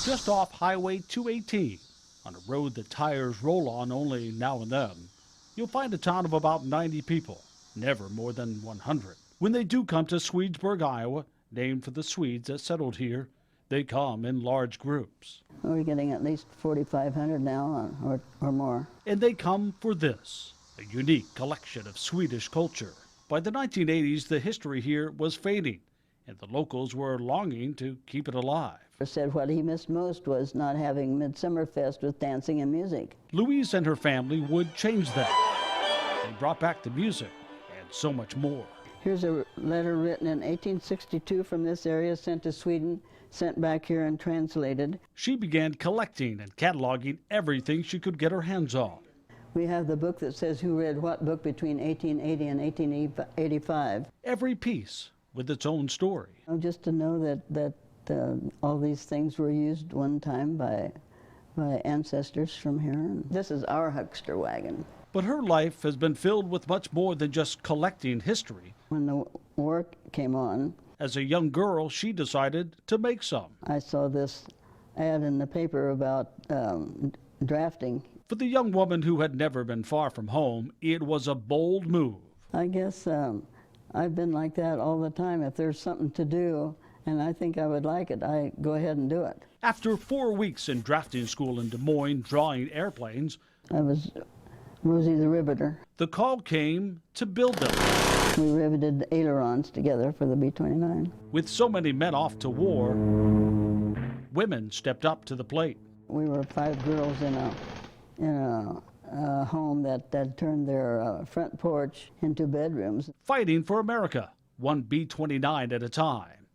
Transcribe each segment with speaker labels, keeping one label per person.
Speaker 1: just off Highway 218, on a road that tires roll on only now and then. You'll find a town of about 90 people, never more than 100. When they do come to Swedesburg, Iowa, named for the Swedes that settled here, they come in large groups.
Speaker 2: We're getting at least 4,500 now or more.
Speaker 1: And they come for this, a unique collection of Swedish culture. By the 1980s, the history here was fading, and the locals were longing to keep it alive.
Speaker 2: Said what he missed most was not having Midsummerfest with dancing and music.
Speaker 1: Louise and her family would change that. They brought back the music and so much more.
Speaker 2: Here's a letter written in 1862 from this area, sent to Sweden, sent back here and translated.
Speaker 1: She began collecting and cataloging everything she could get her hands on.
Speaker 2: We have the book that says who read what book between 1880 and 1885.
Speaker 1: Every piece with its own story.
Speaker 2: Just to know that all these things were used one time by ancestors from here. This is our huckster wagon.
Speaker 1: But her life has been filled with much more than just collecting history.
Speaker 2: When the war came on,
Speaker 1: as a young girl, she decided to make some.
Speaker 2: I saw this ad in the paper about drafting.
Speaker 1: For the young woman who had never been far from home, it was a bold move.
Speaker 2: I guess I've been like that all the time. If there's something to do, and I think I would like it, I go ahead and do it.
Speaker 1: After 4 weeks in drafting school in Des Moines drawing airplanes,
Speaker 2: I was Rosie the Riveter.
Speaker 1: The call came to build them.
Speaker 2: We riveted the ailerons together for the B-29.
Speaker 1: With so many men off to war, women stepped up to the plate.
Speaker 2: We were 5 girls in a home that turned their front porch into bedrooms.
Speaker 1: Fighting for America, one B-29 at a time.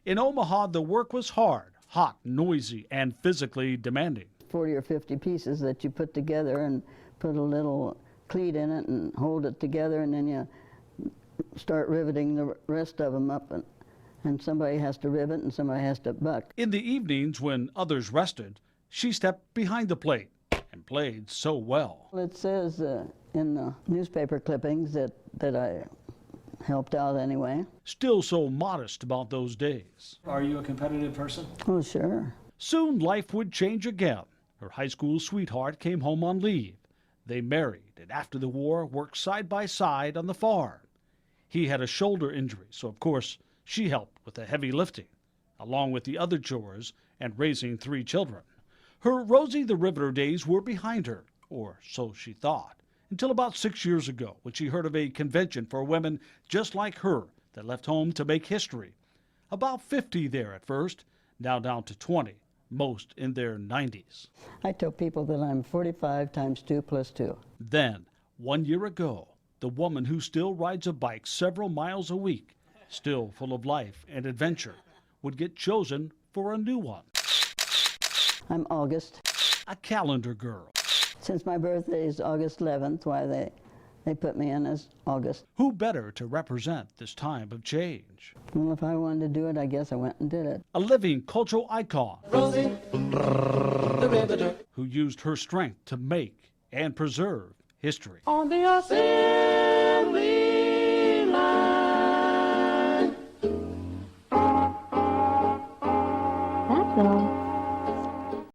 Speaker 1: In Omaha, the work was hard, hot, noisy, and physically demanding.
Speaker 2: 40 or 50 pieces that you put together and put a little cleat in it and hold it together, and then you start riveting the rest of them up, and somebody has to rivet and somebody has to buck.
Speaker 1: In the evenings when others rested, she stepped behind the plate and played so well.
Speaker 2: It says in the newspaper clippings that I helped out anyway.
Speaker 1: Still so modest about those days.
Speaker 3: Are you a competitive person?
Speaker 2: Oh, sure.
Speaker 1: Soon life would change again. Her high school sweetheart came home on leave. They married, and after the war, worked side by side on the farm. He had a shoulder injury, so of course she helped with the heavy lifting, along with the other chores and raising 3 children. Her Rosie the Riveter days were behind her, or so she thought, until about 6 years ago, when she heard of a convention for women just like her that left home to make history. About 50 there at first, now down to 20, most in their 90s.
Speaker 2: I tell people that I'm 45 times 2 plus 2.
Speaker 1: Then, 1 year ago, the woman who still rides a bike several miles a week, still full of life and adventure, would get chosen for a new one.
Speaker 2: I'm August.
Speaker 1: A calendar girl.
Speaker 2: Since my birthday is August 11th, why they put me in as August.
Speaker 1: Who better to represent this time of change?
Speaker 2: Well, if I wanted to do it, I guess I went and did it.
Speaker 1: A living cultural icon.
Speaker 3: Rosie the Riveter.
Speaker 1: Who used her strength to make and preserve history.
Speaker 3: On the assembly line.